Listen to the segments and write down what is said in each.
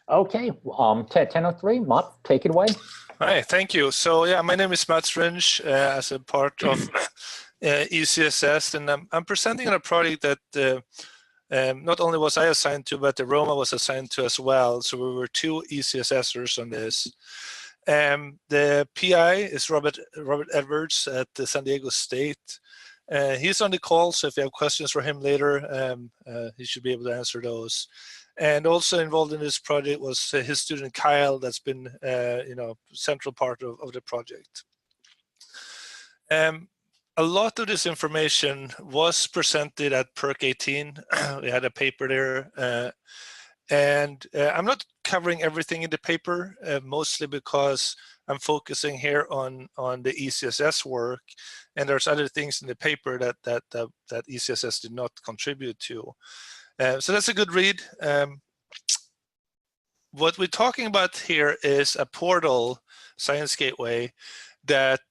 Okay, 1003, Matt, take it away. Hi, thank you. So yeah, my name is Rynge as a part of ECSS, and I'm presenting on a project that not only was I assigned to, but the Roma was assigned to as well. So we were two ECSSers on this. The PI is Robert Edwards at the San Diego State. He's on the call, so if you have questions for him later, he should be able to answer those. And also involved in this project was his student Kyle, that's been central part of the project. A lot of this information was presented at PERC 18. We had a paper there. I'm not covering everything in the paper, mostly because I'm focusing here on the ECSS work, and there's other things in the paper that ECSS did not contribute to. So that's a good read. What we're talking about here is a portal, Science Gateway, that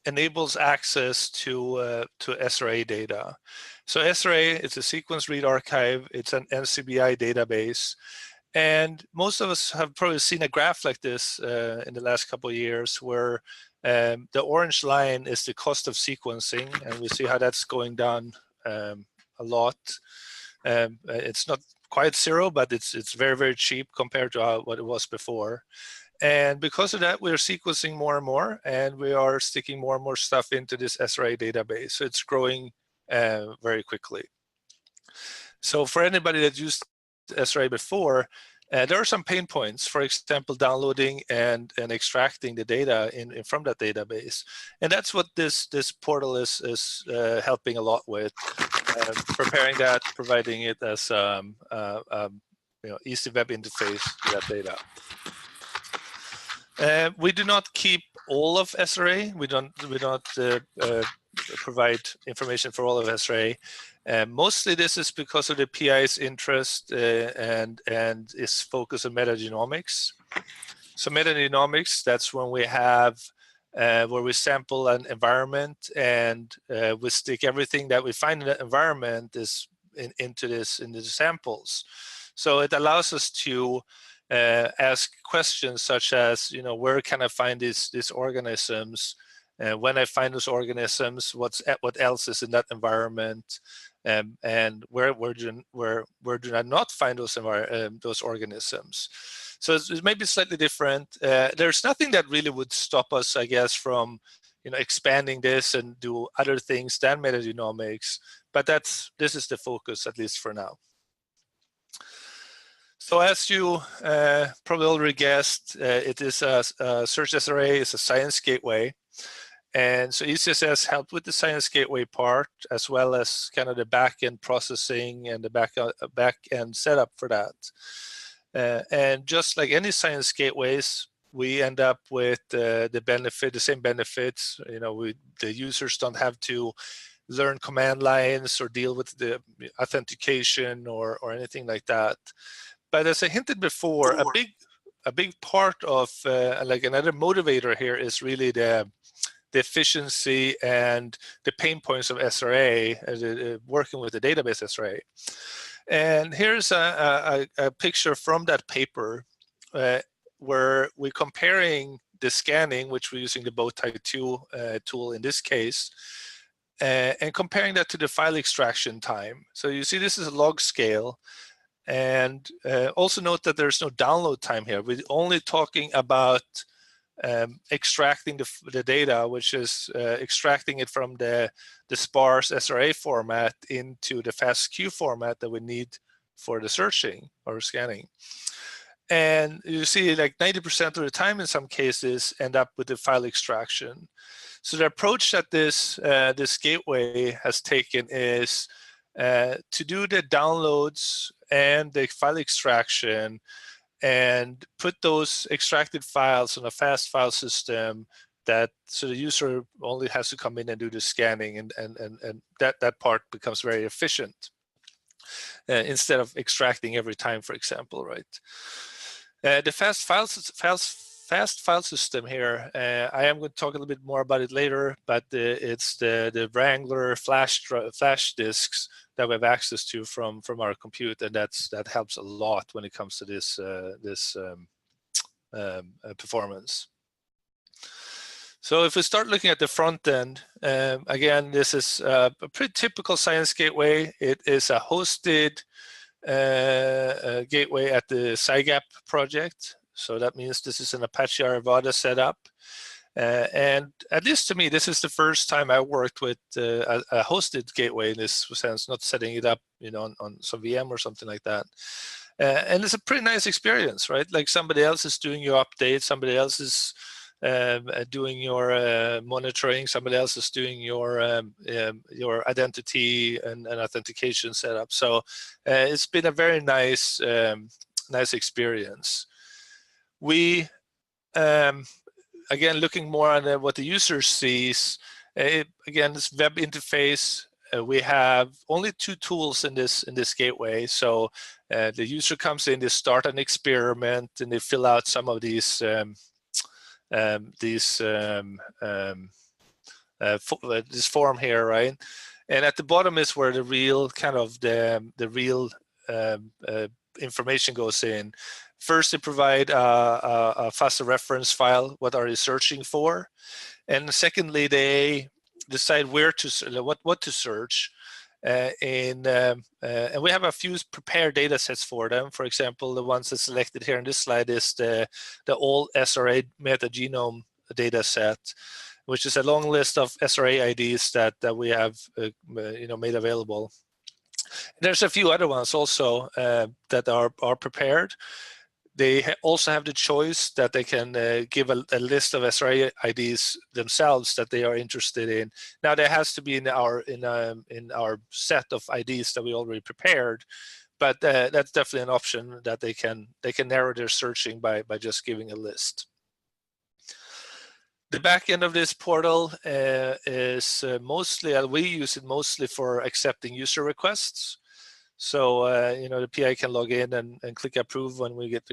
enables access to SRA data. So SRA, it's a sequence read archive. It's an NCBI database. And most of us have probably seen a graph like this in the last couple of years, where the orange line is the cost of sequencing, and we see how that's going down a lot. It's not quite zero, but it's very, very cheap compared to what it was before. And because of that, we're sequencing more and more, and we are sticking more and more stuff into this SRA database. So it's growing very quickly. So for anybody that used SRA before, there are some pain points, for example, downloading and extracting the data from that database. And that's what this portal is helping a lot with, preparing that, providing it as easy web interface to that data. We do not keep all of SRA. We don't provide information for all of SRA. Mostly this is because of the PI's interest and its focus on metagenomics. So metagenomics, that's when we have where we sample an environment and we stick everything that we find in the environment into the samples. So it allows us to ask questions such as, where can I find these organisms? When I find those organisms, what else is in that environment? And where do I not find those organisms? So it may be slightly different. There's nothing that really would stop us, I guess, from expanding this and do other things than metagenomics. But this is the focus, at least for now. So as you probably already guessed, it is a Search SRA is a Science Gateway. And so ECSS helped with the Science Gateway part, as well as kind of the back-end processing and the back-end setup for that. And just like any Science Gateways, we end up with the same benefits. The users don't have to learn command lines or deal with the authentication or anything like that. But as I hinted before, a big part of like another motivator here is really the efficiency and the pain points of SRA, working with the database SRA. And here's a picture from that paper where we're comparing the scanning, which we're using the Bowtie 2 tool in this case, and comparing that to the file extraction time. So you see this is a log scale. And also note that there's no download time here. We're only talking about extracting the data, which is extracting it from the sparse SRA format into the FASTQ format that we need for the searching or scanning. And you see like 90% of the time in some cases end up with the file extraction. So the approach that this gateway has taken is to do the downloads and the file extraction and put those extracted files on a fast file system so the user only has to come in and do the scanning, and that part becomes very efficient instead of extracting every time, for example, right? The fast fast file system here. I am going to talk a little bit more about it later, but it's the Wrangler flash disks that we have access to from our compute, and that helps a lot when it comes to this performance. So if we start looking at the front end, again, this is a pretty typical Science Gateway. It is a hosted gateway at the SciGap project. So that means this is an Apache Airavata setup. And at least to me, this is the first time I worked with a hosted gateway in this sense, not setting it up, on some VM or something like that. And it's a pretty nice experience, right? Like somebody else is doing your update, somebody else is doing your monitoring, somebody else is doing your identity and authentication setup. So it's been a very nice experience. We again, looking more on what the user sees, again, this web interface, we have only 2 tools in this gateway. So the user comes in, they start an experiment, and they fill out some of this form here, right? And at the bottom is where the real kind of the real information goes in. First, they provide a FASTA reference file. What are they searching for? And secondly, they decide where to what to search. And we have a few prepared data sets for them. For example, the ones that's selected here in this slide is the all SRA metagenome data set, which is a long list of SRA IDs that we have made available. There's a few other ones also that are prepared. They also have the choice that they can give a list of SRA IDs themselves that they are interested in. Now, there has to be in our set of IDs that we already prepared, but that's definitely an option that they can narrow their searching by just giving a list. The back end of this portal is mostly, we use it mostly for accepting user requests. So the PI can log in and click approve when we get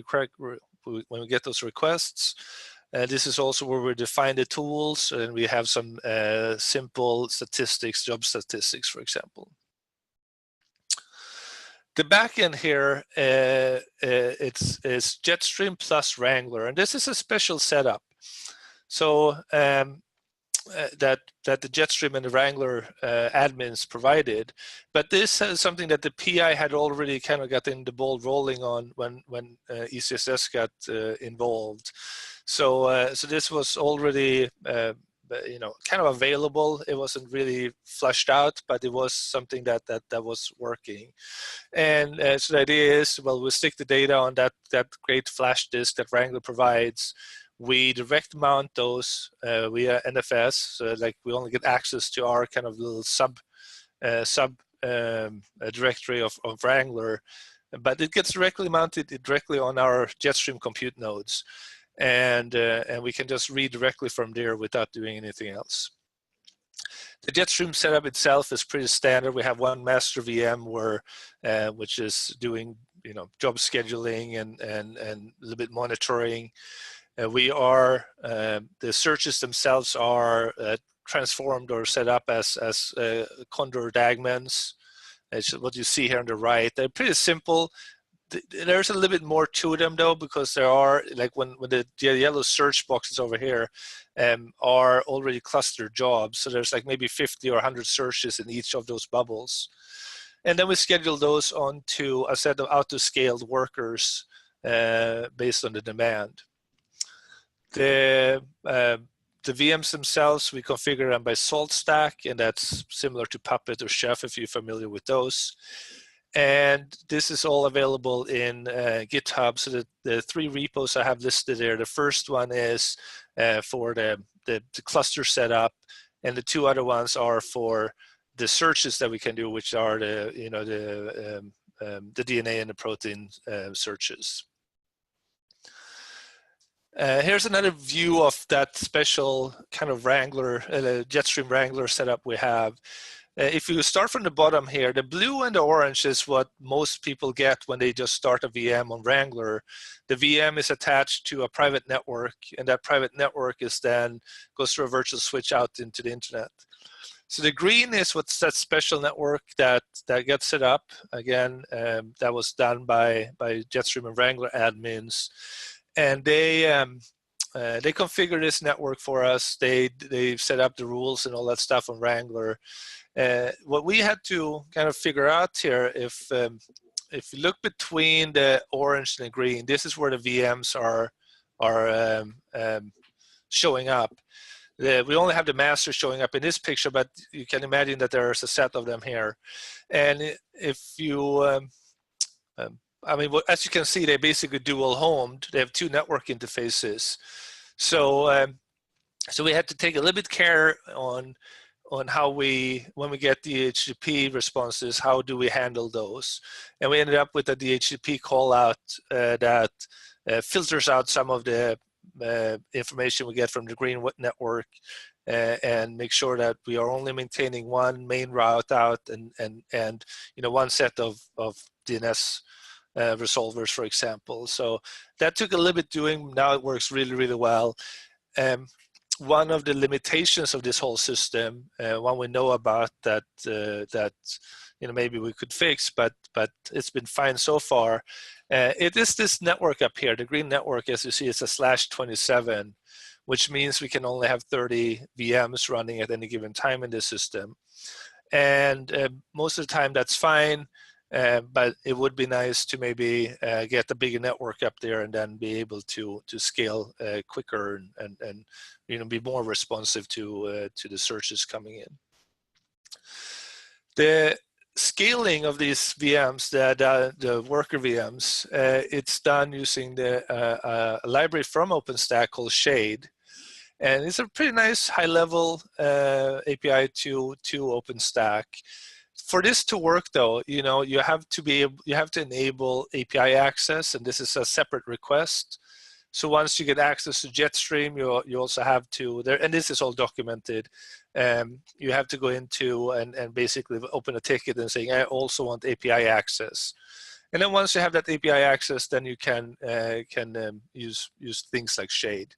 those requests. This is also where we define the tools, and we have some simple statistics, job statistics, for example. The backend here it's Jetstream plus Wrangler, and this is a special setup. So that the Jetstream and the Wrangler admins provided, but this is something that the PI had already kind of gotten the ball rolling on when ECSS got involved. So this was already kind of available. It wasn't really flushed out, but it was something that was working. And so the idea is, well, we'll stick the data on that great flash disk that Wrangler provides. We direct mount those via NFS, so like we only get access to our kind of little sub directory of Wrangler, but it gets directly mounted directly on our Jetstream compute nodes, and we can just read directly from there without doing anything else. The Jetstream setup itself is pretty standard. We have one master VM which is doing job scheduling and a little bit monitoring. The searches themselves are transformed or set up as Condor Dagmans. It's what you see here on the right. They're pretty simple. There's a little bit more to them though, because there are, like when the yellow search boxes over here are already clustered jobs. So there's like maybe 50 or 100 searches in each of those bubbles. And then we schedule those onto a set of auto-scaled workers based on the demand. The VMs themselves, we configure them by salt stack, and that's similar to Puppet or Chef if you're familiar with those. And this is all available in GitHub. So the 3 repos I have listed there, the first one is for the cluster setup, and the 2 other ones are for the searches that we can do, which are the DNA and the protein searches. Here's another view of that special kind of Wrangler, Jetstream Wrangler setup we have. if you start from the bottom here, the blue and the orange is what most people get when they just start a VM on Wrangler. The VM is attached to a private network, and that private network is then goes through a virtual switch out into the internet. So the green is what's that special network that gets set up. Again, that was done by Jetstream and Wrangler admins, and they configure this network for us. They set up the rules and all that stuff on Wrangler. What we had to kind of figure out here, if you look between the orange and the green, this is where the VMs are showing up. We only have the master showing up in this picture, but you can imagine that there's a set of them here. And if you, I mean, as you can see, they basically dual homed. They have two network interfaces. So, so we had to take a little bit care on how when we get DHCP responses, how do we handle those? And we ended up with a DHCP call out that filters out some of the information we get from the green network and make sure that we are only maintaining one main route out and you know, one set of DNS resolvers, for example. So that took a little bit doing. Now it works really, really well. One of the limitations of this whole system, one we know about that you know, maybe we could fix, but it's been fine so far. It is this network up here. The green network, as you see, is a /27, which means we can only have 30 VMs running at any given time in the system. And most of the time that's fine, but it would be nice to maybe get a bigger network up there and then be able to scale quicker and you know, be more responsive to the searches coming in. The scaling of these VMs, the worker VMs, it's done using the library from OpenStack called XSEDE, and it's a pretty nice high-level API to OpenStack. For this to work, though, you know, you have to enable API access, and this is a separate request. So once you get access to Jetstream, you also have to and this is all documented. You have to go into and basically open a ticket and saying, I also want API access. And then once you have that API access, then you can use things like XSEDE.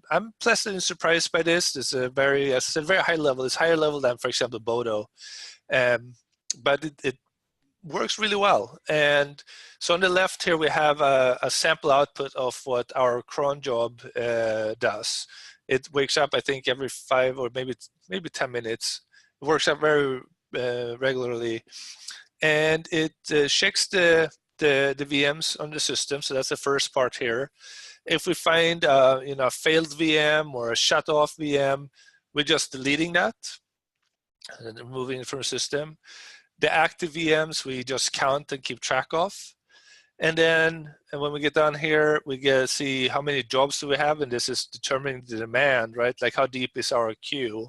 I'm pleasantly surprised by this. It's a very high level. It's higher level than, for example, Bodo, but it works really well. And so on the left here, we have a sample output of what our cron job does. It wakes up, I think, every 5 or maybe 10 minutes. It works up very regularly, and it checks the VMs on the system. So that's the first part here. If we find you know, a failed VM or a shut off VM, we're just deleting that and removing it from the system. The active VMs we just count and keep track of. And then when we get down here, we get to see how many jobs do we have, and this is determining the demand, right? Like how deep is our queue.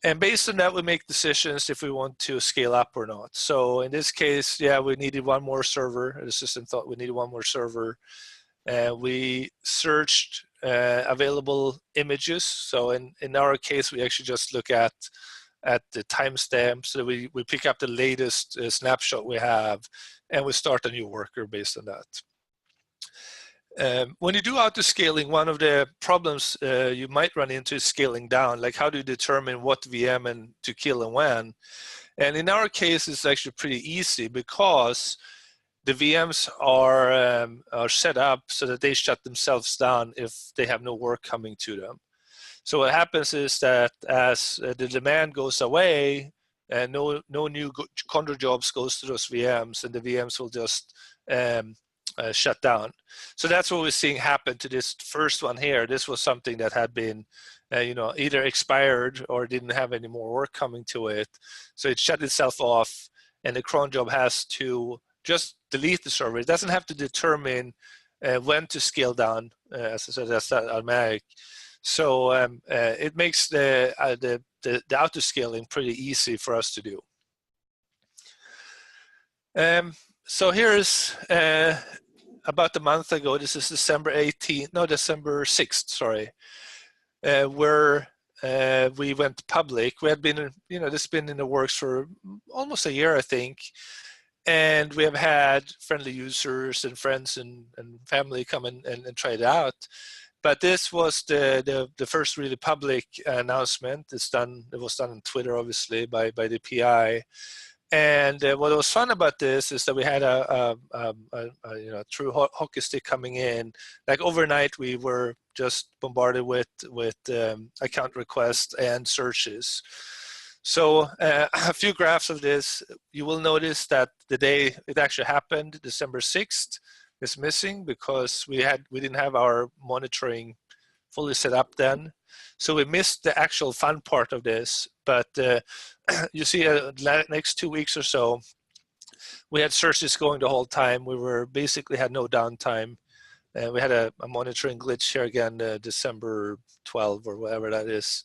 And based on that, we make decisions if we want to scale up or not. So in this case, yeah, we needed one more server. The system thought we needed one more server. We searched available images. So in our case, we actually just look at the timestamp. So we pick up the latest snapshot we have, and we start a new worker based on that. When you do auto scaling, one of the problems you might run into is scaling down. Like, how do you determine what VM and to kill and when? And in our case, it's actually pretty easy because the VMs are set up so that they shut themselves down if they have no work coming to them. So what happens is that as the demand goes away, and no new conjure jobs goes to those VMs, and the VMs will just shut down. So that's what we're seeing happen to this first one here. This was something that had been you know, either expired or didn't have any more work coming to it. So it shut itself off, and the cron job has to just delete the server. It doesn't have to determine when to scale down. As I said, that's not automatic. So it makes the auto scaling pretty easy for us to do. So here's about a month ago. This is December 6th. Sorry, where we went public. We had been, this has been in the works for almost a year, I think. And we have had friendly users and friends and family come and try it out. But this was the first really public announcement. It was done on Twitter, obviously, by the PI. And what was fun about this is that we had a true hockey stick coming in. Like overnight, we were just bombarded with account requests and searches. So a few graphs of this. You will notice that the day it actually happened, December 6th, is missing because we didn't have our monitoring fully set up then. So we missed the actual fun part of this. But you see, next 2 weeks or so, we had searches going the whole time. We basically had no downtime. We had a monitoring glitch here again, December 12 or whatever that is.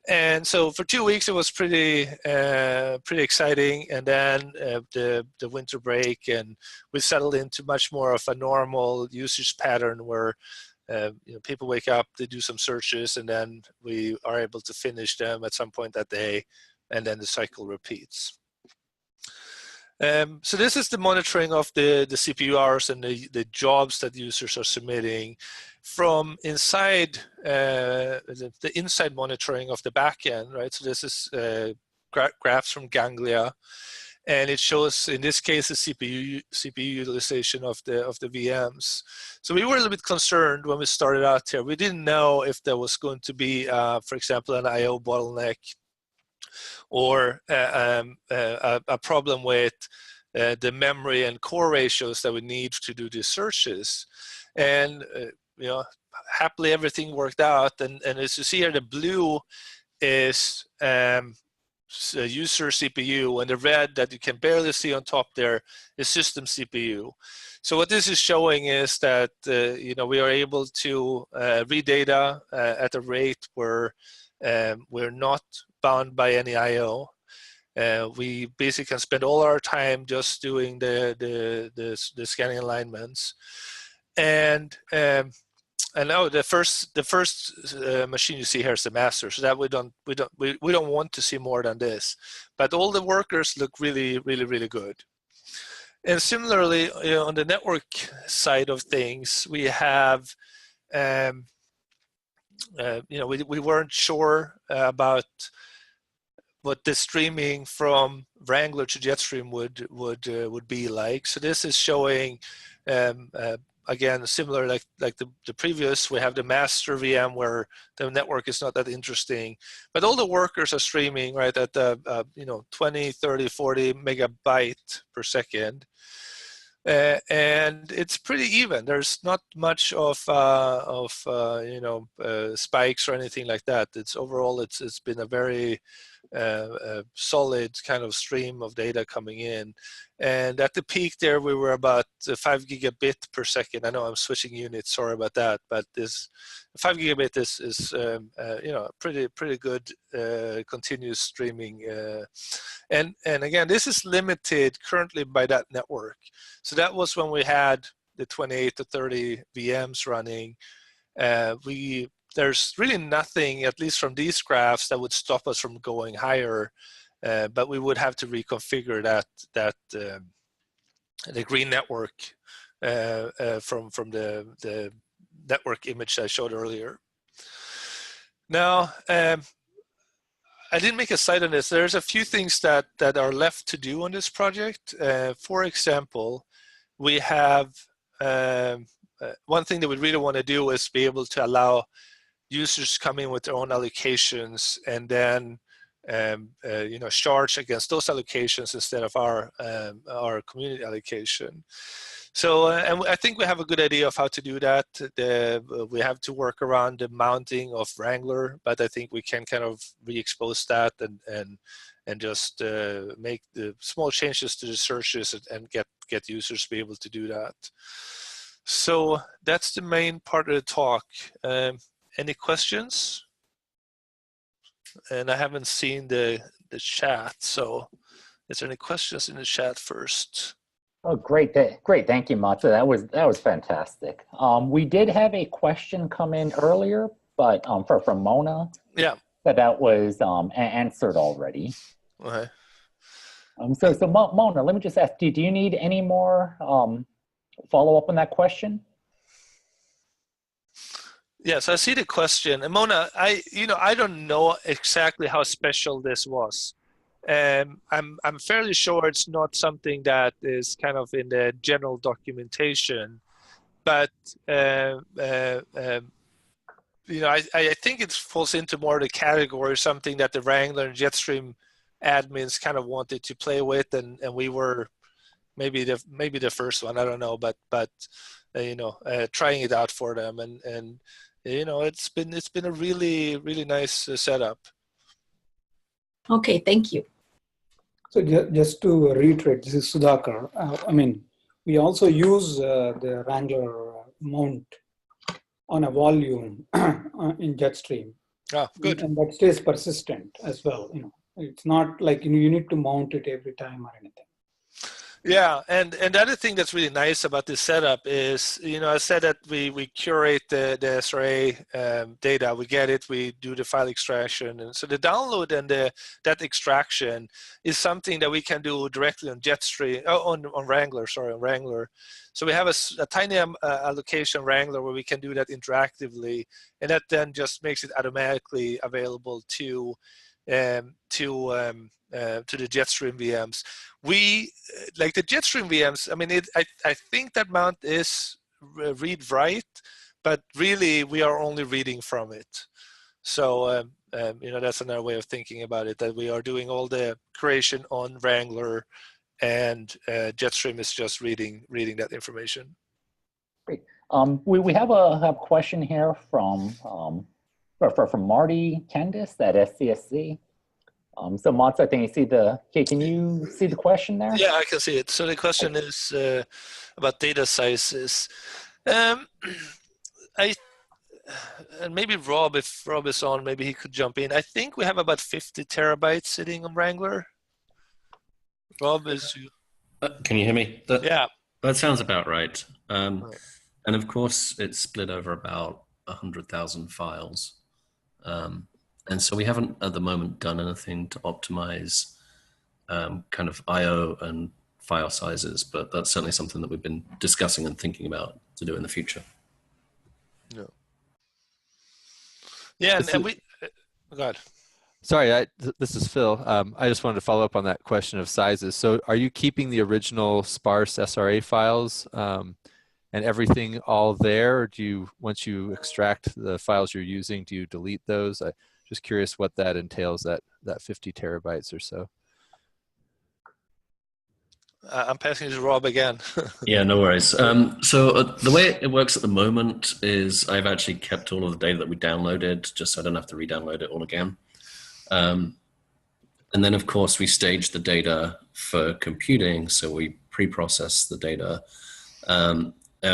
And so for 2 weeks, it was pretty exciting. And then the winter break, and we settled into much more of a normal usage pattern where people wake up, they do some searches, and then we are able to finish them at some point that day, and then the cycle repeats. So this is the monitoring of the CPU hours and the jobs that users are submitting from inside the inside monitoring of the backend, right? So this is graphs from Ganglia, and it shows, in this case, the CPU utilization of the VMs. So we were a little bit concerned when we started out here. We didn't know if there was going to be, for example, an I/O bottleneck, or a problem with the memory and core ratios that we need to do these searches. And happily everything worked out. And as you see here, the blue is user CPU, and the red that you can barely see on top there is system CPU. So what this is showing is that we are able to read data at a rate where we're not bound by any I/O. We basically can spend all our time just doing the scanning alignments. And now the first machine you see here is the master, so that we don't want to see more than this. But all the workers look really good. And similarly, on the network side of things, we have we weren't sure about what the streaming from Wrangler to Jetstream would be like. So this is showing again, similar like the previous. We have the master VM where the network is not that interesting, but all the workers are streaming right at the 20, 30, 40 megabyte per second. And it's pretty even. There's not much of spikes or anything like that. Overall it's been a very solid kind of stream of data coming in. And at the peak there, we were about 5 gigabit per second. I know I'm switching units, sorry about that, but this 5 gigabit is pretty good continuous streaming. And again, this is limited currently by that network. So that was when we had the 28 to 30 VMs running. There's really nothing, at least from these graphs, that would stop us from going higher, but we would have to reconfigure the green network from the network image I showed earlier. Now, I didn't make a slide on this. There's a few things that are left to do on this project. For example, we have one thing that we really want to do is be able to allow users come in with their own allocations and then charge against those allocations instead of our community allocation. So, and I think we have a good idea of how to do that. We have to work around the mounting of Wrangler, but I think we can kind of re-expose that and just make the small changes to the searches and get users to be able to do that. So that's the main part of the talk. Any questions? And I haven't seen the chat, so is there any questions in the chat first? Oh, great! Great, thank you, Matze. That was fantastic. We did have a question come in earlier, but from Mona. Yeah. that was answered already. Okay. So Mona, let me just ask, do you need any more follow-up on that question? Yes, I see the question. And Mona, I don't know exactly how special this was. I'm fairly sure it's not something that is kind of in the general documentation, but I think it falls into more the category of something that the Wrangler and Jetstream admins kind of wanted to play with, and we were maybe the first one. I don't know, but trying it out for them, and it's been a really nice setup. Okay, thank you. So just to reiterate, this is Sudhakar. I mean, we also use the Wrangler mount on a volume in Jetstream. Oh, good. And that stays persistent as well. It's not like you need to mount it every time or anything. Yeah, and the other thing that's really nice about this setup is, I said that we curate the SRA data, we get it, we do the file extraction, and so the download and that extraction is something that we can do directly on Jetstream, on Wrangler. So we have a tiny allocation Wrangler where we can do that interactively, and that then just makes it automatically available to the Jetstream VMs. We like the Jetstream VMs. I mean, I think that mount is read-write, but really we are only reading from it. So that's another way of thinking about it. That we are doing all the creation on Wrangler, and Jetstream is just reading that information. Great. We have a question here from Marty Candice at SCSC. So Mats, I think can you see the question there? Yeah, I can see it. So the question is about data sizes. And maybe Rob, if Rob is on, maybe he could jump in. I think we have about 50 terabytes sitting on Wrangler. Rob, is you? Can you hear me? Yeah. That sounds about right. And of course, it's split over about 100,000 files. And so we haven't at the moment done anything to optimize kind of IO and file sizes, but that's certainly something that we've been discussing and thinking about to do in the future. Yeah, and we, go ahead. Sorry, this is Phil. I just wanted to follow up on that question of sizes. So are you keeping the original sparse SRA files and everything all there? Or do you, once you extract the files you're using, do you delete those? Just curious what that entails, that 50 terabytes or so. I'm passing to Rob again. Yeah, no worries. So the way it works at the moment is I've actually kept all of the data that we downloaded, just so I don't have to re-download it all again. And then, of course, we stage the data for computing. So we pre-process the data. And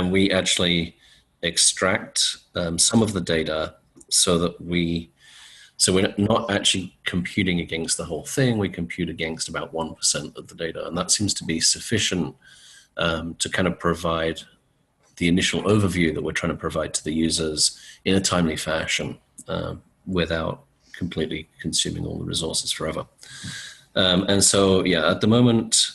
we actually extract some of the data so that we're not actually computing against the whole thing. We compute against about 1% of the data. And that seems to be sufficient to kind of provide the initial overview that we're trying to provide to the users in a timely fashion without completely consuming all the resources forever. And so, yeah, at the moment,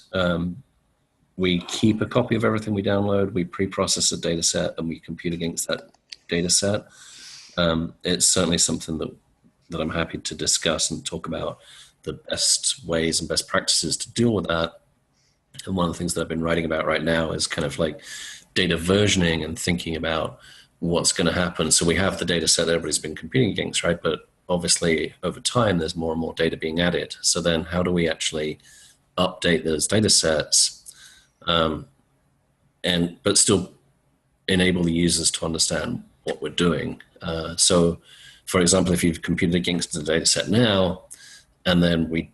we keep a copy of everything we download. We pre-process a data set and we compute against that data set. It's certainly something that I'm happy to discuss and talk about the best ways and best practices to deal with that. And one of the things that I've been writing about right now is kind of like data versioning and thinking about what's going to happen. So we have the data set that everybody's been competing against, right? But obviously over time, there's more and more data being added. So then how do we actually update those data sets but still enable the users to understand what we're doing? So for example, if you've computed against the data set now, and then we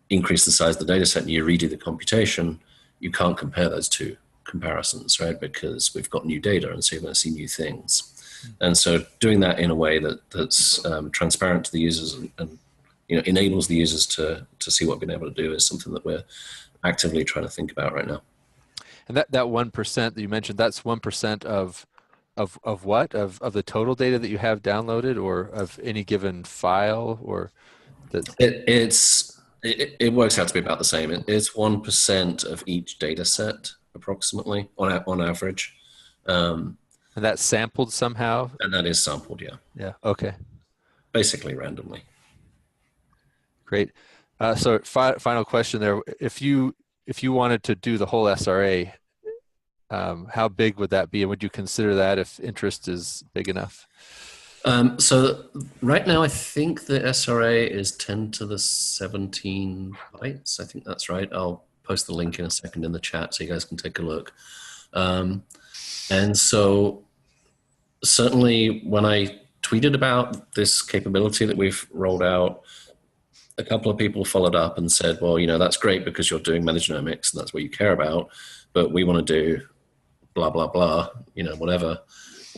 increase the size of the data set and you redo the computation, you can't compare those two comparisons, right? Because we've got new data, and so you're going to see new things. And so doing that in a way that's transparent to the users and enables the users to see what we've been able to do is something that we're actively trying to think about right now. And that 1% that you mentioned, that's 1% of Of what? Of the total data that you have downloaded, or of any given file, or that? It works out to be about the same. It's 1% of each data set, approximately, on average. And that's sampled somehow? And that is sampled, yeah. Yeah, okay. Basically randomly. Great. So final question there. If you wanted to do the whole SRA, how big would that be? And would you consider that if interest is big enough? So right now, I think the SRA is 10 to the 17 bytes. I think that's right. I'll post the link in a second in the chat so you guys can take a look. And so certainly when I tweeted about this capability that we've rolled out, a couple of people followed up and said, well, that's great because you're doing metagenomics and that's what you care about, but we want to do blah, blah, blah, whatever.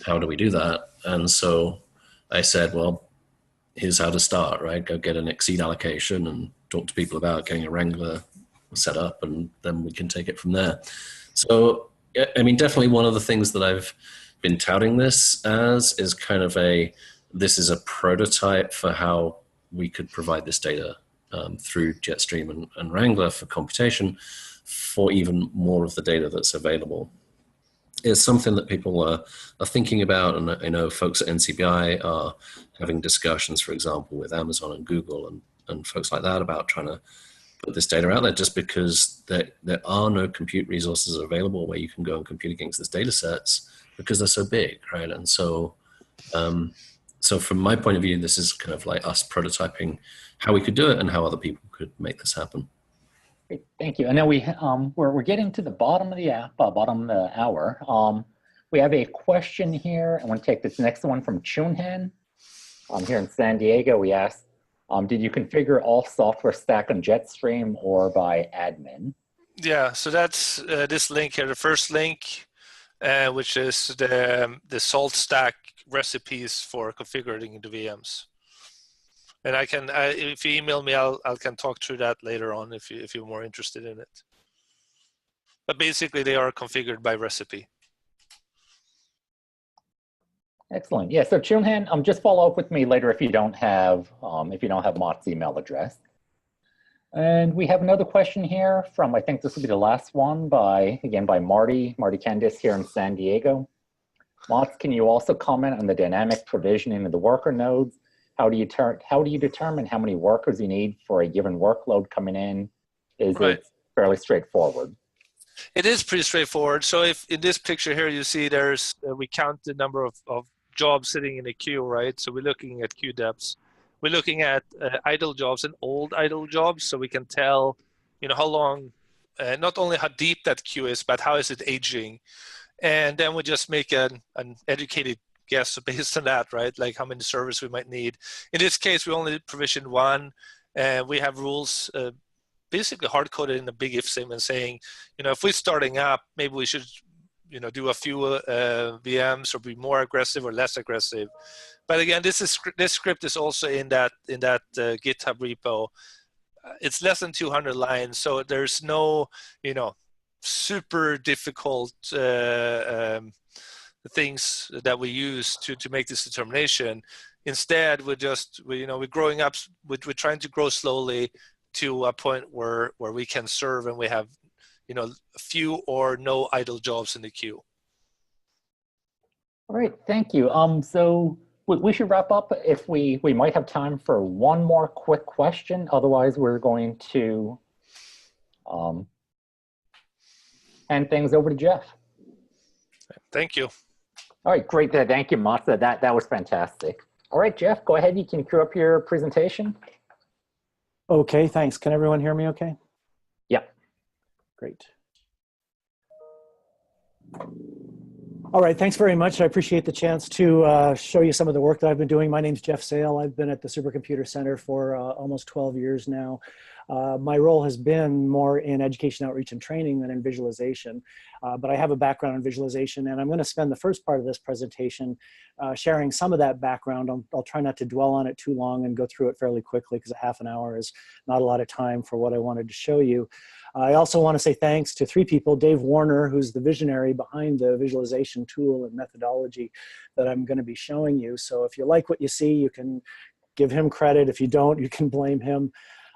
How do we do that? And so I said, well, here's how to start, right? Go get an XSEDE allocation and talk to people about getting a Wrangler set up, and then we can take it from there. So, I mean, definitely one of the things that I've been touting this as is kind of this is a prototype for how we could provide this data through Jetstream and Wrangler for computation for even more of the data that's available. It's something that people are thinking about, and I know folks at NCBI are having discussions, for example, with Amazon and Google and folks like that about trying to put this data out there, just because there are no compute resources available where you can go and compute against these data sets because they're so big, right? And so, so from my point of view, this is kind of like us prototyping how we could do it and how other people could make this happen. Great, thank you. And now we're getting to the bottom of the bottom of the hour. We have a question here. I want to take this next one from Chunhan. Here in San Diego, we asked, did you configure all software stack on Jetstream or by admin? Yeah, so that's this link here, the first link, which is the salt stack recipes for configuring the VMs. And I can, if you email me, I can talk through that later on if you're more interested in it. But basically, they are configured by recipe. Excellent. Yeah. So Chunhan, just follow up with me later if you don't have Mott's email address. And we have another question here from, I think this will be the last one, by Marty Candice here in San Diego. Mott, can you also comment on the dynamic provisioning of the worker nodes? How do you determine how many workers you need for a given workload coming in? Is it fairly straightforward? It is pretty straightforward. So if in this picture here, you see there's, we count the number of jobs sitting in a queue, right? So we're looking at queue depths. We're looking at idle jobs and old idle jobs, so we can tell, how long, not only how deep that queue is, but how is it aging. And then we just make an educated guess based on that, right? Like how many servers we might need. In this case, we only provisioned one, and we have rules basically hard-coded in a big if statement saying, if we're starting up, maybe we should, do a few VMs or be more aggressive or less aggressive. But again, this script is also in that GitHub repo. It's less than 200 lines, so there's no, super difficult things that we use to make this determination. Instead, we're growing up. We're trying to grow slowly to a point where we can serve and we have, a few or no idle jobs in the queue. All right, thank you. So we should wrap up. If we might have time for one more quick question. Otherwise, we're going to hand things over to Jeff. Thank you. All right, great. Thank you, Matza. That was fantastic. All right, Jeff, go ahead. You can cue up your presentation. Okay, thanks. Can everyone hear me okay? Yep. Great. All right, thanks very much. I appreciate the chance to show you some of the work that I've been doing. My name's Jeff Sale. I've been at the Supercomputer Center for almost 12 years now. My role has been more in education outreach and training than in visualization, but I have a background in visualization, and I'm going to spend the first part of this presentation sharing some of that background. I'll try not to dwell on it too long and go through it fairly quickly, because a half an hour is not a lot of time for what I wanted to show you. I also want to say thanks to 3 people: Dave Warner, who's the visionary behind the visualization tool and methodology that I'm going to be showing you. So if you like what you see, you can give him credit. If you don't, you can blame him.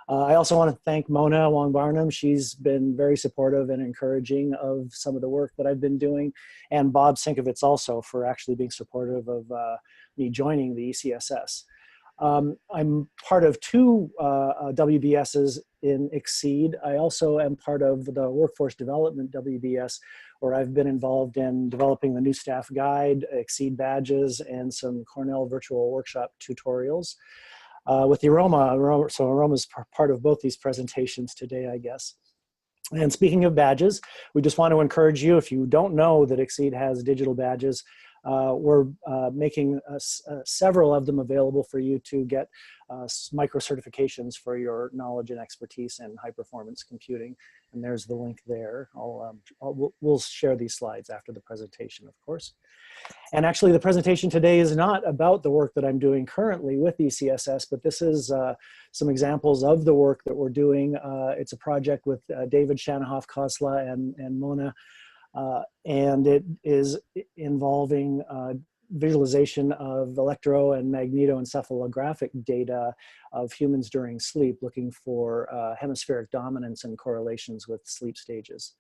I also want to thank Mona Wong-Barnum. She's been very supportive and encouraging of some of the work that I've been doing, and Bob Sinkovitz also for actually being supportive of me joining the ECSS. I'm part of 2 WBSs in XSEDE. I also am part of the Workforce Development WBS, where I've been involved in developing the new staff guide, XSEDE badges, and some Cornell virtual workshop tutorials. With the Aroma, so Aroma's part of both these presentations today, I guess. And speaking of badges, we just want to encourage you, if you don't know that XSEDE has digital badges, we're making several of them available for you to get micro certifications for your knowledge and expertise in high performance computing. And there's the link there. We'll share these slides after the presentation, of course. And actually, the presentation today is not about the work that I'm doing currently with ECSS, but this is some examples of the work that we're doing. It's a project with David Shanahoff-Kosla and Mona, and it is involving visualization of electro and magnetoencephalographic data of humans during sleep, looking for hemispheric dominance and correlations with sleep stages.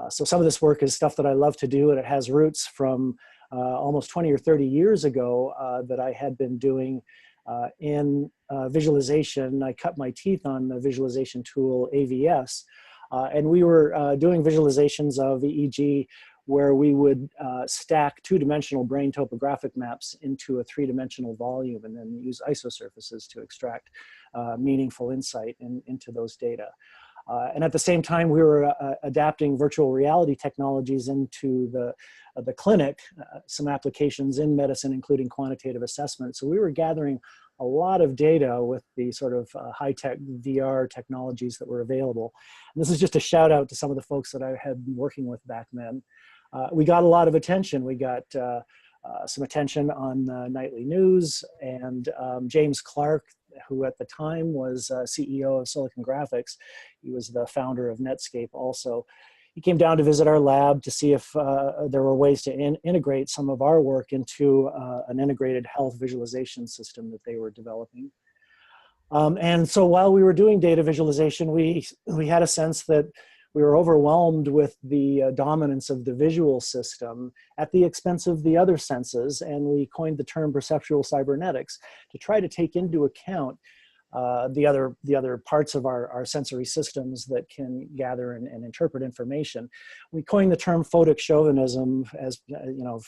So some of this work is stuff that I love to do, and it has roots from almost 20 or 30 years ago that I had been doing in visualization. I cut my teeth on the visualization tool AVS, and we were doing visualizations of EEG where we would stack 2-dimensional brain topographic maps into a 3-dimensional volume and then use isosurfaces to extract meaningful insight into those data. And at the same time, we were adapting virtual reality technologies into the clinic, some applications in medicine, including quantitative assessment. So we were gathering a lot of data with the sort of high-tech VR technologies that were available. And this is just a shout out to some of the folks that I had been working with back then. We got a lot of attention. We got some attention on nightly news, and James Clark, who at the time was CEO of Silicon Graphics. He was the founder of Netscape also. He came down to visit our lab to see if there were ways to integrate some of our work into an integrated health visualization system that they were developing. And so while we were doing data visualization, we had a sense that we were overwhelmed with the dominance of the visual system at the expense of the other senses, and we coined the term perceptual cybernetics to try to take into account the other parts of our sensory systems that can gather and interpret information. We coined the term photic chauvinism, as you know,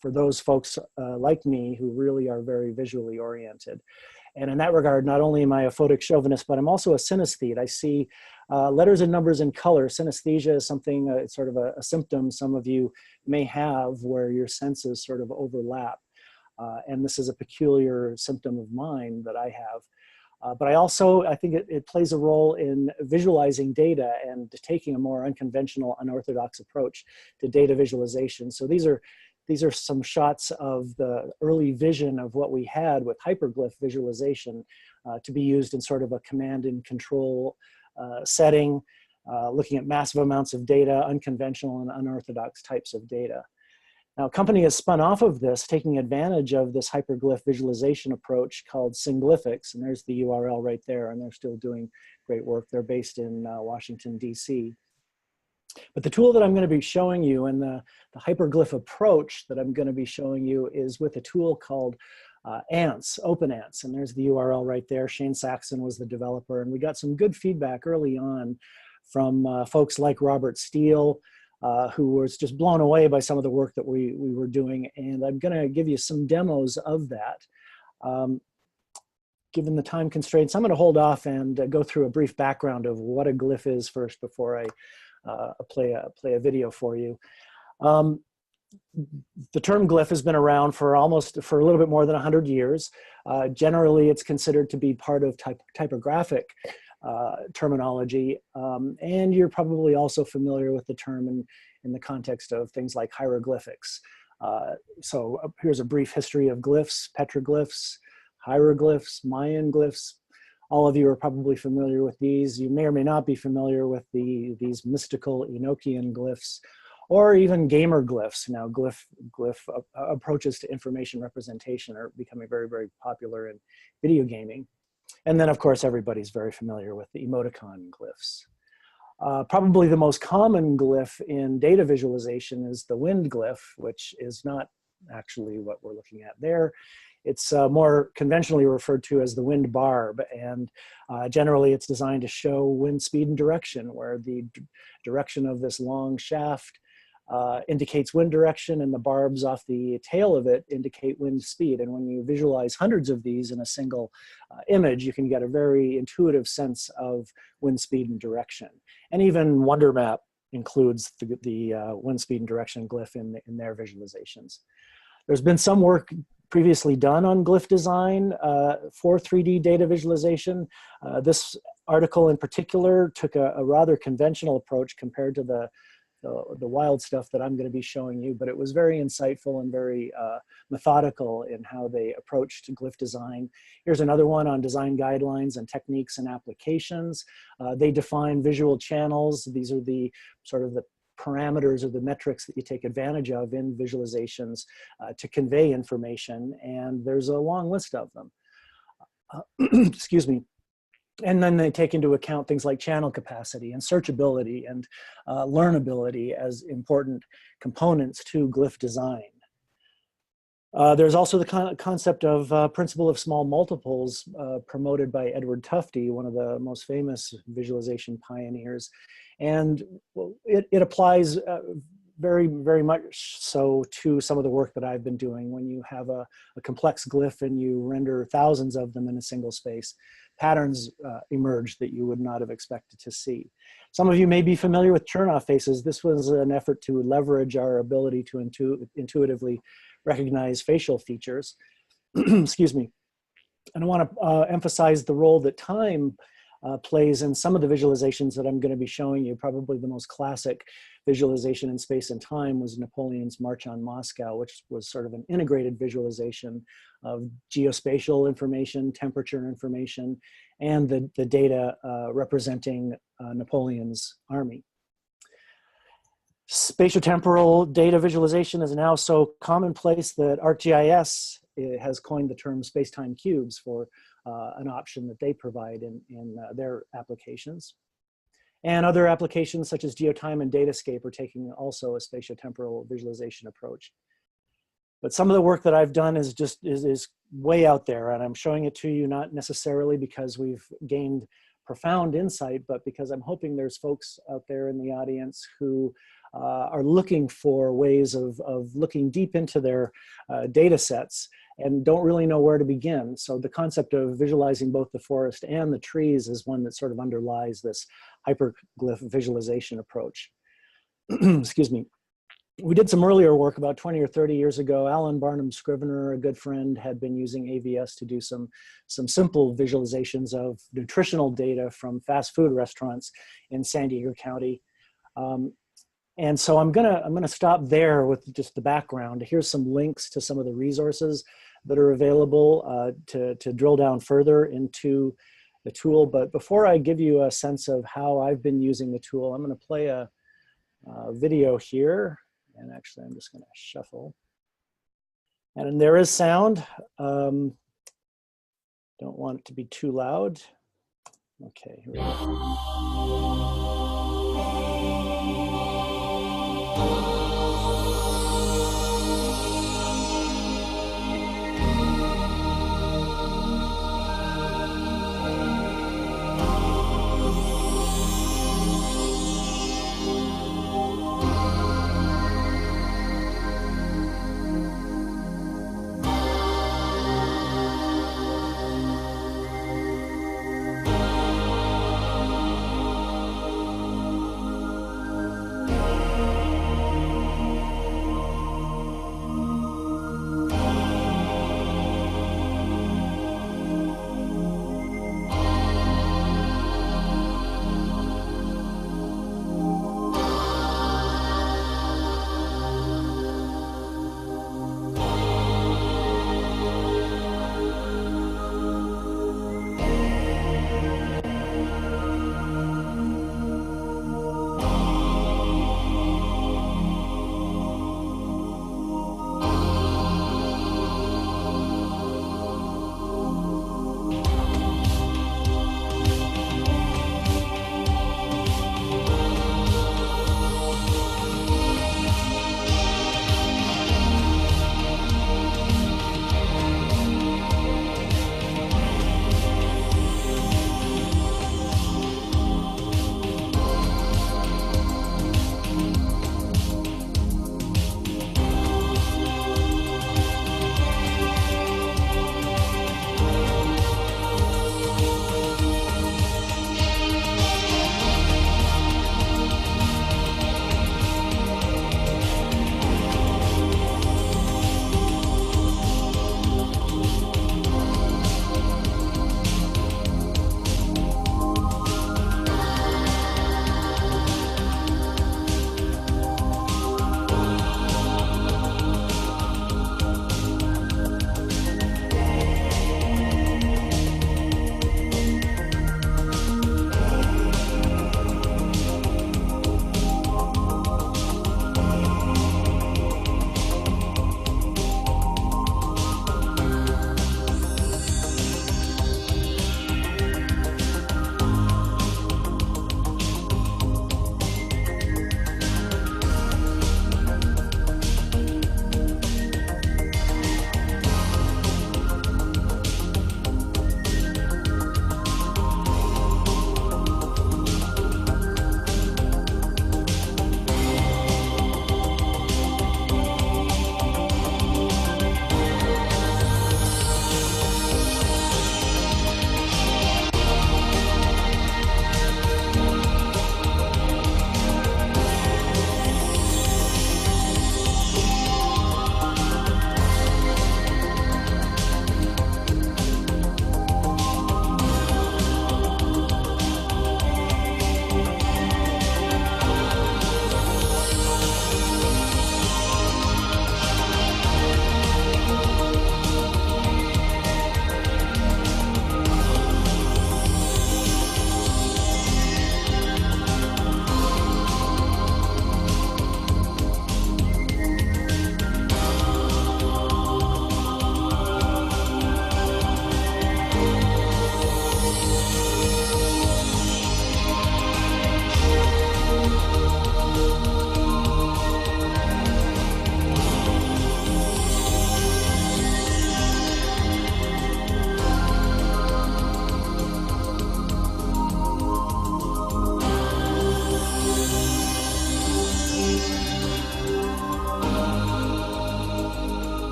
for those folks like me who really are very visually oriented. And in that regard, not only am I a photic chauvinist, but I'm also a synesthete. I see letters and numbers in color. Synesthesia is something, it's sort of a symptom some of you may have where your senses sort of overlap. And this is a peculiar symptom of mine that I have. But I think it plays a role in visualizing data and taking a more unconventional, unorthodox approach to data visualization. So these are some shots of the early vision of what we had with hyperglyph visualization to be used in sort of a command and control setting, looking at massive amounts of data, unconventional and unorthodox types of data. Now, a company has spun off of this, taking advantage of this hyperglyph visualization approach called Singlyphics, and there's the URL right there, and they're still doing great work. They're based in Washington, DC. But the tool that I'm going to be showing you and the hyperglyph approach that I'm going to be showing you is with a tool called ANTS, Open ANTS, and there's the URL right there. Shane Saxon was the developer, and we got some good feedback early on from folks like Robert Steele, who was just blown away by some of the work that we were doing, and I'm going to give you some demos of that. Given the time constraints, I'm going to hold off and go through a brief background of what a glyph is first before I play a video for you. The term glyph has been around for a little bit more than 100 years. Generally, it's considered to be part of typographic terminology. And you're probably also familiar with the term in the context of things like hieroglyphics. So here's a brief history of glyphs, petroglyphs, hieroglyphs, Mayan glyphs. All of you are probably familiar with these. You may or may not be familiar with these mystical Enochian glyphs, or even gamer glyphs. Now, glyph approaches to information representation are becoming very, very popular in video gaming. And then, of course, everybody's very familiar with the emoticon glyphs. Probably the most common glyph in data visualization is the wind glyph, which is not actually what we're looking at there. It's more conventionally referred to as the wind barb, and generally it's designed to show wind speed and direction, where the direction of this long shaft indicates wind direction, and the barbs off the tail of it indicate wind speed. And when you visualize hundreds of these in a single image, you can get a very intuitive sense of wind speed and direction. And even WonderMap includes the wind speed and direction glyph in their visualizations. There's been some work previously done on glyph design for 3D data visualization. This article in particular took a rather conventional approach compared to the wild stuff that I'm going to be showing you, but it was very insightful and very methodical in how they approached glyph design. Here's another one on design guidelines and techniques and applications. They define visual channels. These are the sort of the parameters or the metrics that you take advantage of in visualizations to convey information, and there's a long list of them. Excuse me. And then they take into account things like channel capacity and searchability and learnability as important components to glyph design. There's also the concept of principle of small multiples promoted by Edward Tufte, one of the most famous visualization pioneers. And it applies very, very much so to some of the work that I've been doing. When you have a complex glyph and you render thousands of them in a single space, patterns emerge that you would not have expected to see. Some of you may be familiar with turn-off faces. This was an effort to leverage our ability to intuitively recognize facial features. Excuse me. And I want to emphasize the role that time plays in some of the visualizations that I'm going to be showing you. Probably the most classic visualization in space and time was Napoleon's March on Moscow, which was sort of an integrated visualization of geospatial information, temperature information, and the data representing Napoleon's army. Spatiotemporal data visualization is now so commonplace that ArcGIS has coined the term space-time cubes for an option that they provide in their applications. And other applications such as Geotime and Datascape are taking also a spatiotemporal visualization approach. But some of the work that I've done is way out there, and I'm showing it to you not necessarily because we've gained profound insight, but because I'm hoping there's folks out there in the audience who are looking for ways of looking deep into their data sets and don't really know where to begin. So the concept of visualizing both the forest and the trees is one that sort of underlies this hyperglyph visualization approach. Excuse me. We did some earlier work about 20 or 30 years ago. Alan Barnum Scrivener, a good friend, had been using AVS to do some simple visualizations of nutritional data from fast food restaurants in San Diego County. And so I'm gonna stop there with just the background. Here's some links to some of the resources that are available to drill down further into the tool. But before I give you a sense of how I've been using the tool, I'm gonna play a video here. And actually, I'm just gonna shuffle. And there is sound. Don't want it to be too loud. Okay, here we go.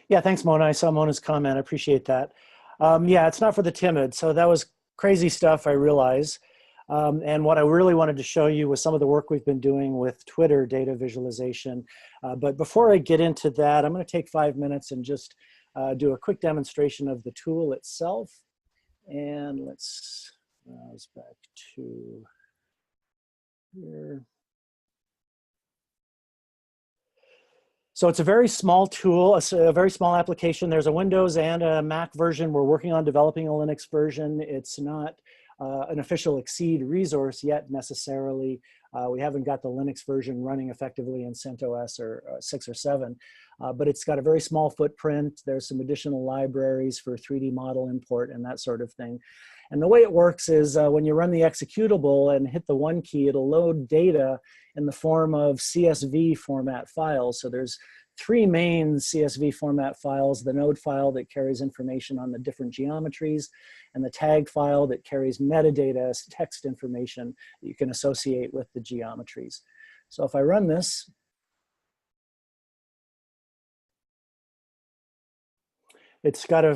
Yeah, thanks, Mona. I saw Mona's comment. I appreciate that. Yeah, it's not for the timid. So that was crazy stuff, I realize. And what I really wanted to show you was some of the work we've been doing with Twitter data visualization. But before I get into that, I'm going to take 5 minutes and just do a quick demonstration of the tool itself. And let's browse back to here. So it's a very small tool, a very small application. There's a Windows and a Mac version. We're working on developing a Linux version. It's not an official XSEDE resource yet necessarily. We haven't got the Linux version running effectively in CentOS or 6 or 7, but it's got a very small footprint. There's some additional libraries for 3D model import and that sort of thing. And the way it works is when you run the executable and hit the 1 key, it'll load data in the form of CSV format files. So there's 3 main CSV format files: the node file that carries information on the different geometries, and the tag file that carries metadata, text information that you can associate with the geometries. So if I run this, it's got a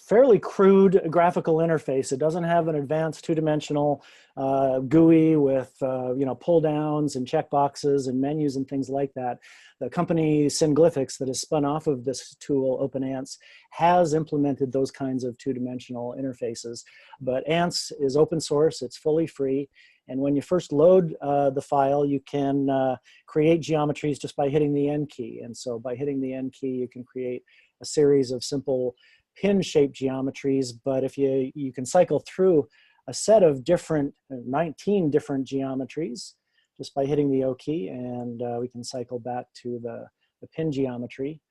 fairly crude graphical interface. It doesn't have an advanced 2-dimensional GUI with pull downs and checkboxes and menus and things like that. The company Synglyphics that is spun off of this tool, OpenAnts, has implemented those kinds of 2-dimensional interfaces. But Ants is open source, it's fully free. And when you first load the file, you can create geometries just by hitting the N key. And so by hitting the N key, you can create a series of simple pin-shaped geometries. But if you can cycle through a set of 19 different geometries just by hitting the O key, and we can cycle back to the pin geometry.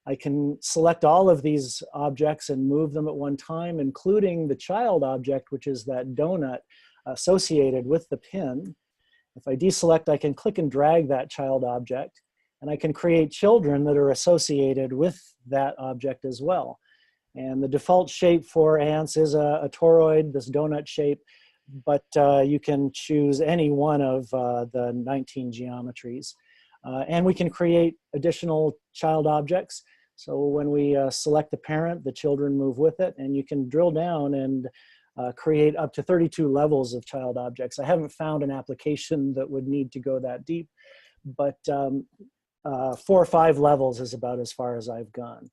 I can select all of these objects and move them at one time, including the child object, which is that donut associated with the pin. If I deselect, I can click and drag that child object, and I can create children that are associated with that object as well. And the default shape for ants is a toroid, this donut shape, but you can choose any one of the 19 geometries. And we can create additional child objects. So when we select the parent, the children move with it, and you can drill down and create up to 32 levels of child objects. I haven't found an application that would need to go that deep, but 4 or 5 levels is about as far as I've gone.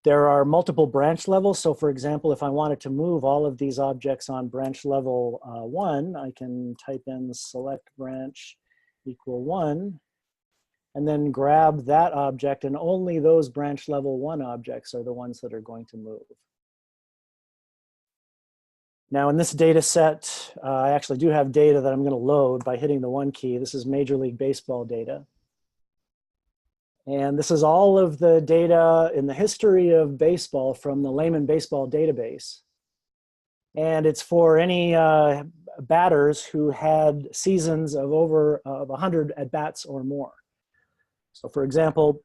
There are multiple branch levels. So for example, if I wanted to move all of these objects on branch level 1, I can type in select branch equal 1, and then grab that object, and only those branch level 1 objects are the ones that are going to move. Now in this data set, I actually do have data that I'm going to load by hitting the 1 key. This is Major League Baseball data. And this is all of the data in the history of baseball from the Layman Baseball database. And it's for any batters who had seasons of over 100 at-bats or more. So for example,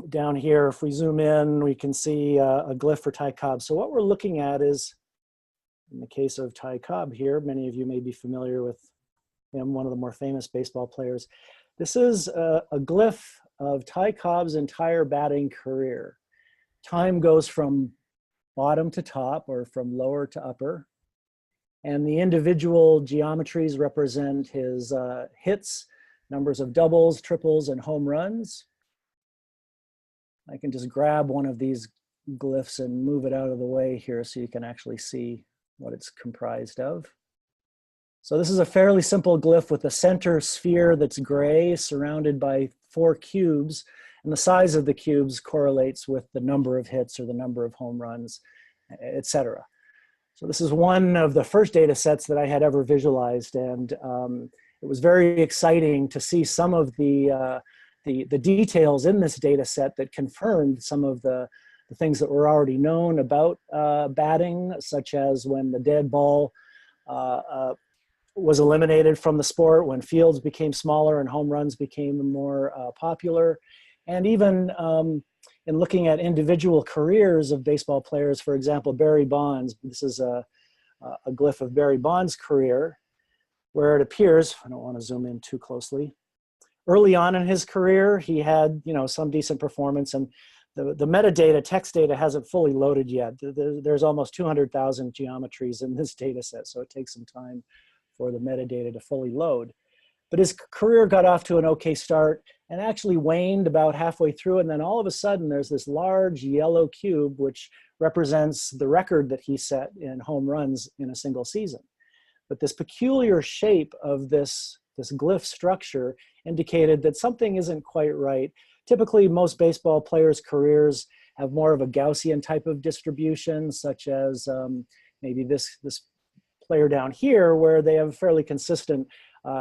down here, if we zoom in, we can see a glyph for Ty Cobb. So what we're looking at is, in the case of Ty Cobb here, many of you may be familiar with him, one of the more famous baseball players. This is a glyph of Ty Cobb's entire batting career. Time goes from bottom to top, or from lower to upper. And the individual geometries represent his hits, numbers of doubles, triples, and home runs. I can just grab one of these glyphs and move it out of the way here so you can actually see what it's comprised of. So this is a fairly simple glyph with a center sphere that's gray, surrounded by 4 cubes, and the size of the cubes correlates with the number of hits or the number of home runs, etc. So this is one of the first data sets that I had ever visualized, and it was very exciting to see some of the details in this data set that confirmed some of the things that were already known about batting, such as when the dead ball was eliminated from the sport, when fields became smaller and home runs became more popular. And even in looking at individual careers of baseball players, for example, Barry Bonds, this is a glyph of Barry Bonds' career, where it appears, I don't want to zoom in too closely, early on in his career, he had some decent performance, and the metadata, text data hasn't fully loaded yet. There's almost 200,000 geometries in this data set, so it takes some time for the metadata to fully load. But his career got off to an okay start and actually waned about halfway through, and then all of a sudden there's this large yellow cube which represents the record that he set in home runs in a single season. But this peculiar shape of this glyph structure indicated that something isn't quite right. Typically, most baseball players' careers have more of a Gaussian type of distribution, such as maybe this player down here, where they have a fairly consistent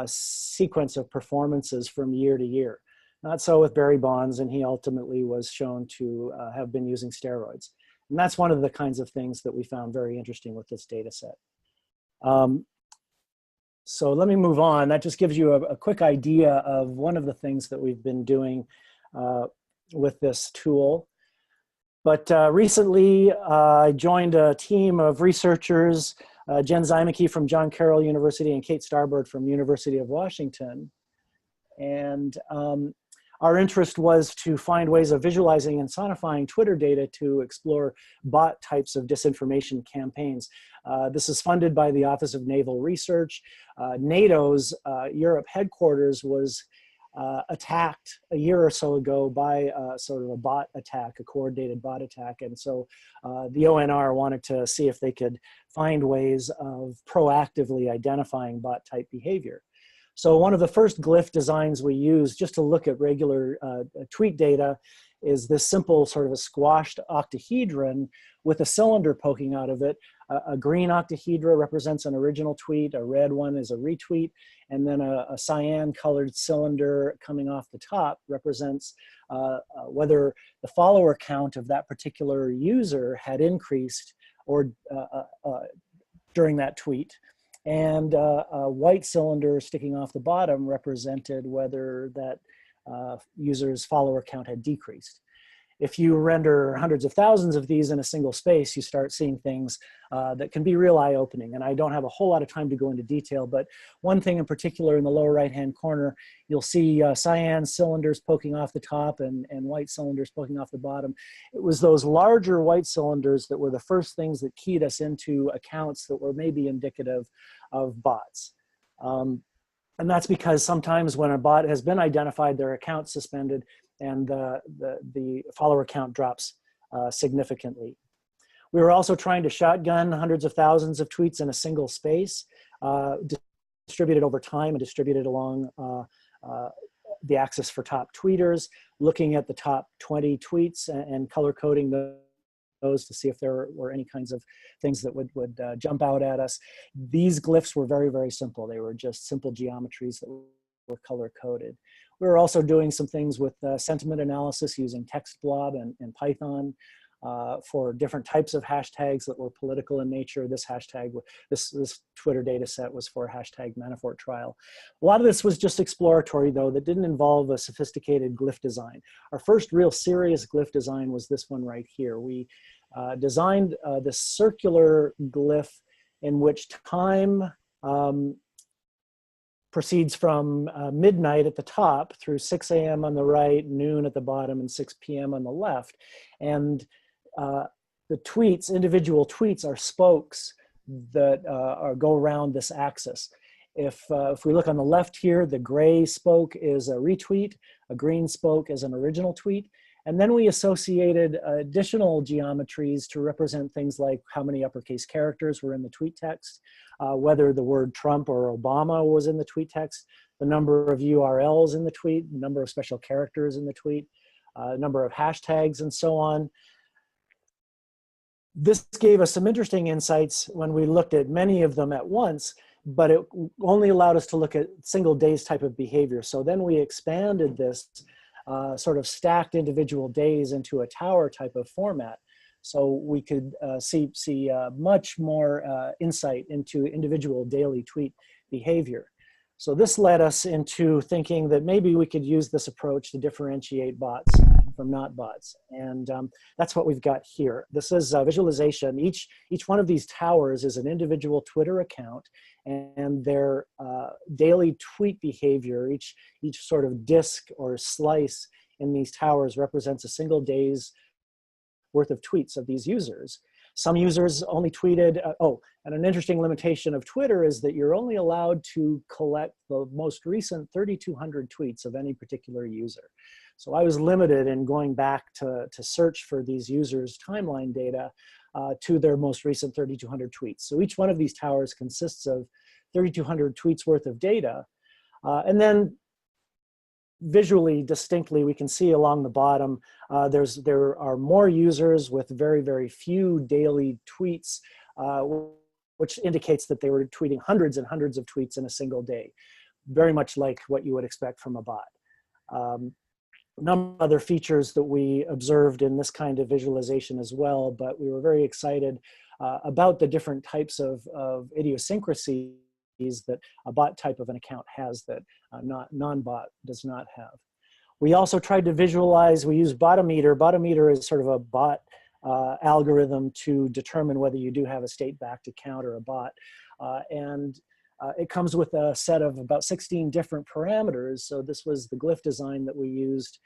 sequence of performances from year to year. Not so with Barry Bonds, and he ultimately was shown to have been using steroids. And that's one of the kinds of things that we found very interesting with this data set. So let me move on. That just gives you a quick idea of one of the things that we've been doing with this tool. But recently, I joined a team of researchers, Jen Zymeke from John Carroll University and Kate Starbird from University of Washington. And our interest was to find ways of visualizing and sonifying Twitter data to explore bot types of disinformation campaigns. This is funded by the Office of Naval Research. NATO's Europe headquarters was attacked a year or so ago by sort of a bot attack, a coordinated bot attack. And so the ONR wanted to see if they could find ways of proactively identifying bot type behavior. So one of the first glyph designs we used just to look at regular tweet data is this simple sort of a squashed octahedron with a cylinder poking out of it. A green octahedra represents an original tweet, a red one is a retweet, and then a cyan colored cylinder coming off the top represents whether the follower count of that particular user had increased or during that tweet. And a white cylinder sticking off the bottom represented whether that user's follower count had decreased. If you render hundreds of thousands of these in a single space, you start seeing things that can be real eye-opening. And I don't have a whole lot of time to go into detail, but one thing in particular in the lower right-hand corner, you'll see cyan cylinders poking off the top and white cylinders poking off the bottom. It was those larger white cylinders that were the first things that keyed us into accounts that were maybe indicative of bots. And that's because sometimes when a bot has been identified, their account suspended and the follower count drops significantly. We were also trying to shotgun hundreds of thousands of tweets in a single space, distributed over time and distributed along the axis for top tweeters, looking at the top 20 tweets and color coding those to see if there were any kinds of things that would jump out at us. These glyphs were very, very simple. They were just simple geometries that were color coded. We were also doing some things with sentiment analysis using text blob and Python for different types of hashtags that were political in nature. This hashtag, this Twitter data set was for hashtag Manafort trial. A lot of this was just exploratory though, that didn't involve a sophisticated glyph design. Our first real serious glyph design was this one right here. We designed this circular glyph in which time proceeds from midnight at the top through 6 a.m. on the right, noon at the bottom, and 6 p.m. on the left. And the tweets, individual tweets, are spokes that go around this axis. If we look on the left here, the gray spoke is a retweet, a green spoke is an original tweet, and then we associated additional geometries to represent things like how many uppercase characters were in the tweet text, whether the word Trump or Obama was in the tweet text, the number of URLs in the tweet, the number of special characters in the tweet, number of hashtags, and so on. This gave us some interesting insights when we looked at many of them at once, but it only allowed us to look at single days type of behavior. So then we expanded this sort of stacked individual days into a tower type of format. So we could see much more insight into individual daily tweet behavior. So this led us into thinking that maybe we could use this approach to differentiate bots from not bots. And that's what we've got here. This is a visualization. Each one of these towers is an individual Twitter account, and their daily tweet behavior, each sort of disk or slice in these towers represents a single day's worth of tweets of these users. Some users only tweeted, and an interesting limitation of Twitter is that you're only allowed to collect the most recent 3,200 tweets of any particular user. So I was limited in going back to search for these users' timeline data to their most recent 3,200 tweets. So each one of these towers consists of 3,200 tweets worth of data. And then visually, distinctly, we can see along the bottom, there are more users with very, very few daily tweets, which indicates that they were tweeting hundreds and hundreds of tweets in a single day, very much like what you would expect from a bot. A number of other features that we observed in this kind of visualization as well, but we were very excited about the different types of idiosyncrasies that a bot type of an account has that non-bot does not have. We also tried to visualize, we used Botometer. Botometer is sort of a bot algorithm to determine whether you do have a state-backed account or a bot. It comes with a set of about 16 different parameters. So this was the glyph design that we used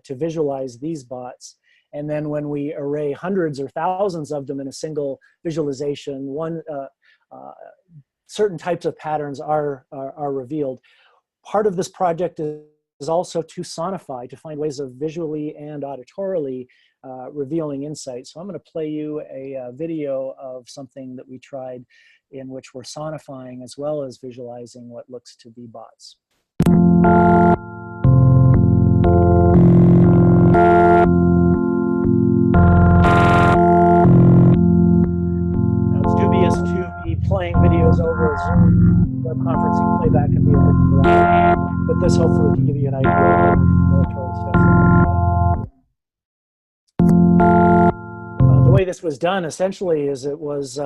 to visualize these bots. And then when we array hundreds or thousands of them in a single visualization, certain types of patterns are revealed. Part of this project is also to sonify, to find ways of visually and auditorily revealing insights. So I'm going to play you a video of something that we tried in which we're sonifying as well as visualizing what looks to be bots. Now it's dubious to be playing videos over Zoom. Web conferencing playback can be a bit loud, but this hopefully can give you an idea of laboratory stuff. The way this was done essentially is it was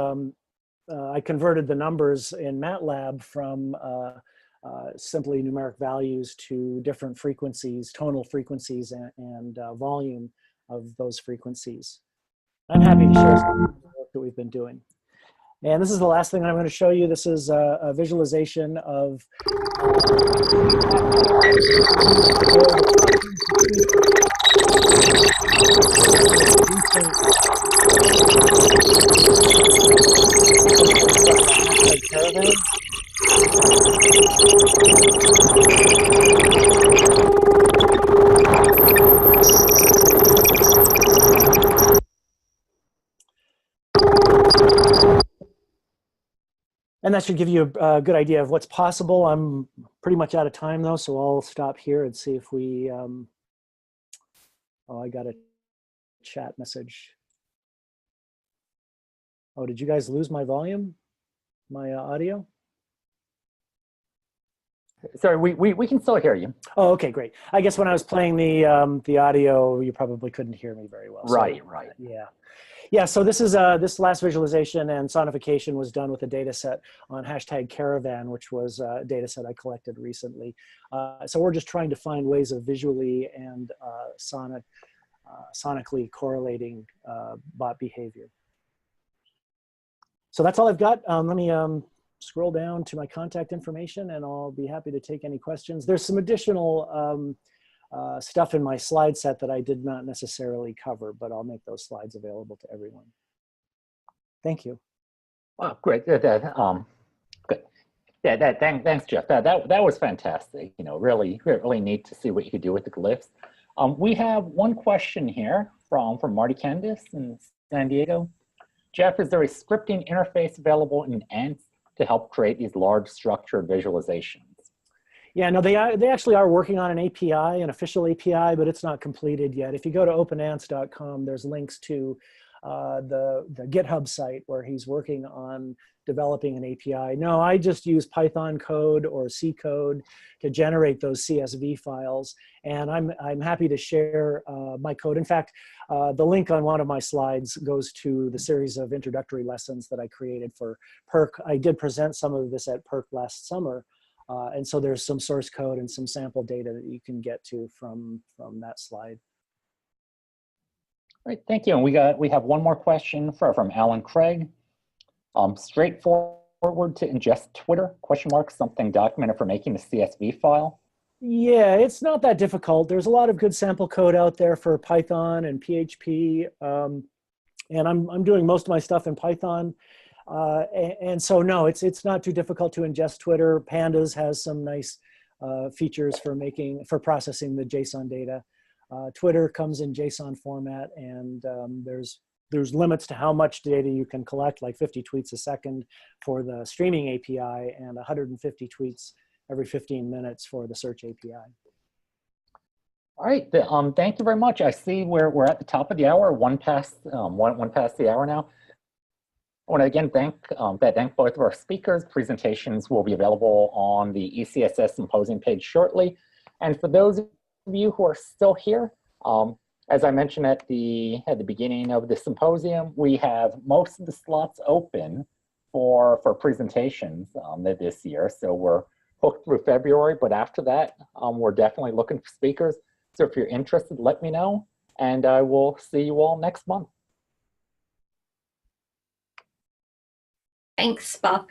I converted the numbers in MATLAB from simply numeric values to different frequencies, tonal frequencies, and volume of those frequencies. I'm happy to share some of the work that we've been doing. And this is the last thing I'm going to show you. This is a visualization of caravan. And that should give you a good idea of what's possible. I'm pretty much out of time though, so I'll stop here and see if we, oh, I got a chat message. Oh, did you guys lose my volume, my audio? Sorry, we can still hear you. Oh, okay, great. I guess when I was playing the audio, you probably couldn't hear me very well. Right, so, right. Yeah. Yeah, so this is this last visualization and sonification was done with a data set on #caravan, which was a data set I collected recently. So we're just trying to find ways of visually and sonically correlating bot behavior. So that's all I've got. Let me scroll down to my contact information and I'll be happy to take any questions. There's some additional stuff in my slide set that I did not necessarily cover, but I'll make those slides available to everyone. Thank you. Wow, great. Good. Yeah, thanks, Jeff. That was fantastic. You know, really neat to see what you could do with the glyphs. We have one question here from Marty Candice in San Diego. Jeff, is there a scripting interface available in ANTS to help create these large structured visualizations? Yeah, no, they actually are working on an API, an official API, but it's not completed yet. If you go to openants.com, there's links to the GitHub site where he's working on developing an API. No, I just use Python code or C code to generate those CSV files, and I'm happy to share my code. In fact, the link on one of my slides goes to the series of introductory lessons that I created for PERC. I did present some of this at PERC last summer. And so there's some source code and some sample data that you can get to from that slide. Great, thank you. And we have one more question from Alan Craig. Straightforward to ingest Twitter, ? Something documented for making a CSV file? Yeah, it's not that difficult. There's a lot of good sample code out there for Python and PHP. And I'm doing most of my stuff in Python. And so no, it's not too difficult to ingest Twitter. Pandas has some nice features for processing the JSON data. Twitter comes in JSON format, and there's limits to how much data you can collect, like 50 tweets a second for the streaming API and 150 tweets every 15 minutes for the search API. All right, thank you very much. I see we're at the top of the hour, one past the hour now. I want to again thank both of our speakers. Presentations will be available on the ECSS Symposium page shortly. And for those of you who are still here, as I mentioned at the beginning of the symposium, we have most of the slots open for presentations this year. So we're booked through February, but after that, we're definitely looking for speakers. So if you're interested, let me know, and I will see you all next month. Thanks, Bob.